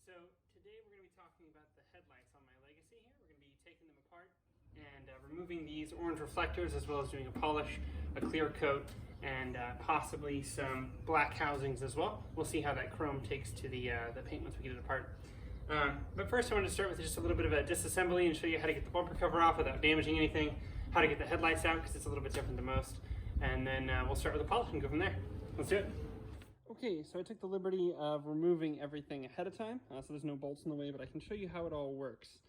So today we're going to be talking about the headlights on my Legacy here. We're going to be taking them apart and removing these orange reflectors, as well as doing a polish, a clear coat, and possibly some black housings as well. We'll see how that chrome takes to the paint once we get it apart. But first I want to start with just a little bit of a disassembly and show you how to get the bumper cover off without damaging anything, how to get the headlights out because it's a little bit different than most, and then we'll start with the polish and go from there. Let's do it. Okay, so I took the liberty of removing everything ahead of time, so there's no bolts in the way, but I can show you how it all works.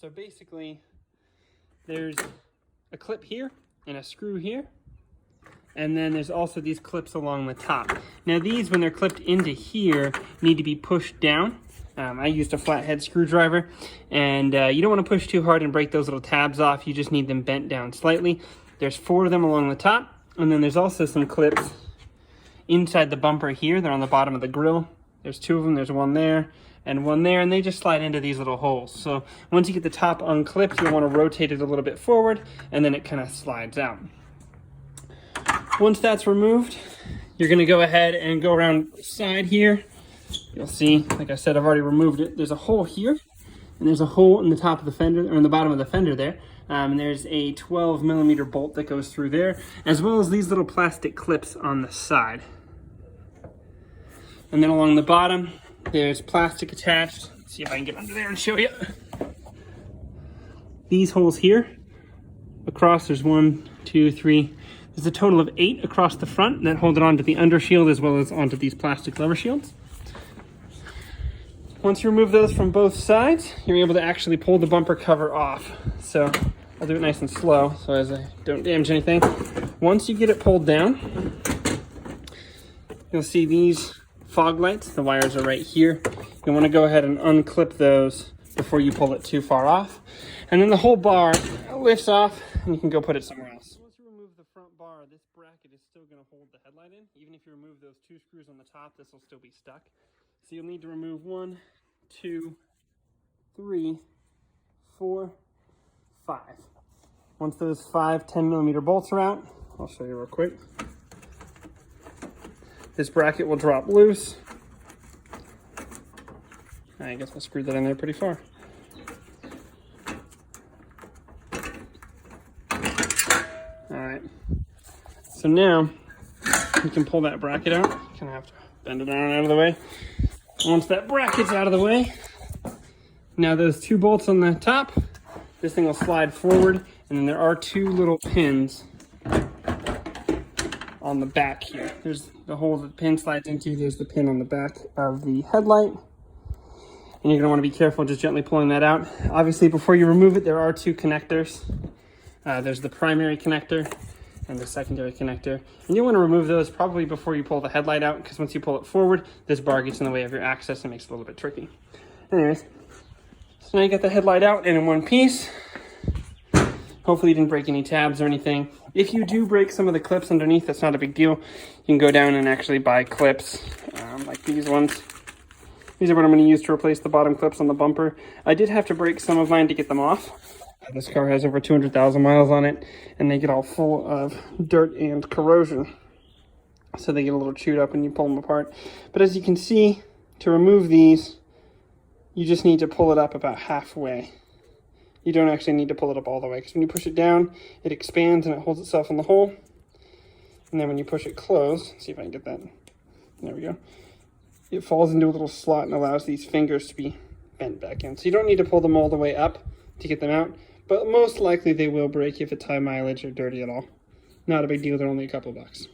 So basically, there's a clip here and a screw here, and then there's also these clips along the top. Now these, when they're clipped into here, need to be pushed down. I used a flathead screwdriver, and you don't want to push too hard and break those little tabs off. You just need them bent down slightly. There's 4 of them along the top, and then there's also some clips inside the bumper here. They're on the bottom of the grille. There's 2 of them. There's one there and one there, and they just slide into these little holes. So once you get the top unclipped, you'll want to rotate it a little bit forward, and then it kind of slides out. Once that's removed, you're going to go ahead and go around the side here. You'll see, like I said, I've already removed it. There's a hole here, and there's a hole in the top of the fender, or in the bottom of the fender there. And there's a 12mm bolt that goes through there, as well as these little plastic clips on the side. And then along the bottom, there's plastic attached. Let's see if I can get under there and show you. These holes here, across, there's 1, 2, 3. There's a total of 8 across the front that hold it onto the undershield as well as onto these plastic lever shields. Once you remove those from both sides, you're able to actually pull the bumper cover off. So I'll do it nice and slow so as I don't damage anything. Once you get it pulled down, you'll see these fog lights. The wires are right here. You want to go ahead and unclip those before you pull it too far off. And then the whole bar lifts off and you can go put it somewhere else. Once you remove the front bar, this bracket is still going to hold the headlight in. Even if you remove those 2 screws on the top, this will still be stuck. So you'll need to remove 1, 2, 3, 4, 5. Once those 5 10mm bolts are out, I'll show you real quick. This bracket will drop loose. I guess I screwed that in there pretty far. Alright, so now you can pull that bracket out. You kind of have to bend it around out of the way. Once that bracket's out of the way, now those 2 bolts on the top, this thing will slide forward, and then there are 2 little pins on the back here. There's the hole that the pin slides into. There's the pin on the back of the headlight. And you're going to want to be careful just gently pulling that out. Obviously, before you remove it, there are 2 connectors. There's the primary connector and the secondary connector. And you'll want to remove those probably before you pull the headlight out, because once you pull it forward, this bar gets in the way of your access and makes it a little bit tricky. Anyways, so now you got the headlight out and in one piece. Hopefully you didn't break any tabs or anything. If you do break some of the clips underneath, that's not a big deal. You can go down and actually buy clips like these ones. These are what I'm going to use to replace the bottom clips on the bumper. I did have to break some of mine to get them off. This car has over 200,000 miles on it, and they get all full of dirt and corrosion. So they get a little chewed up when you pull them apart. But as you can see, to remove these, you just need to pull it up about halfway. You don't actually need to pull it up all the way, because when you push it down, it expands and it holds itself in the hole. And then when you push it close, see if I can get that. There we go. It falls into a little slot and allows these fingers to be bent back in. So you don't need to pull them all the way up to get them out, but most likely they will break if it's high mileage or dirty at all. Not a big deal, they're only a couple bucks.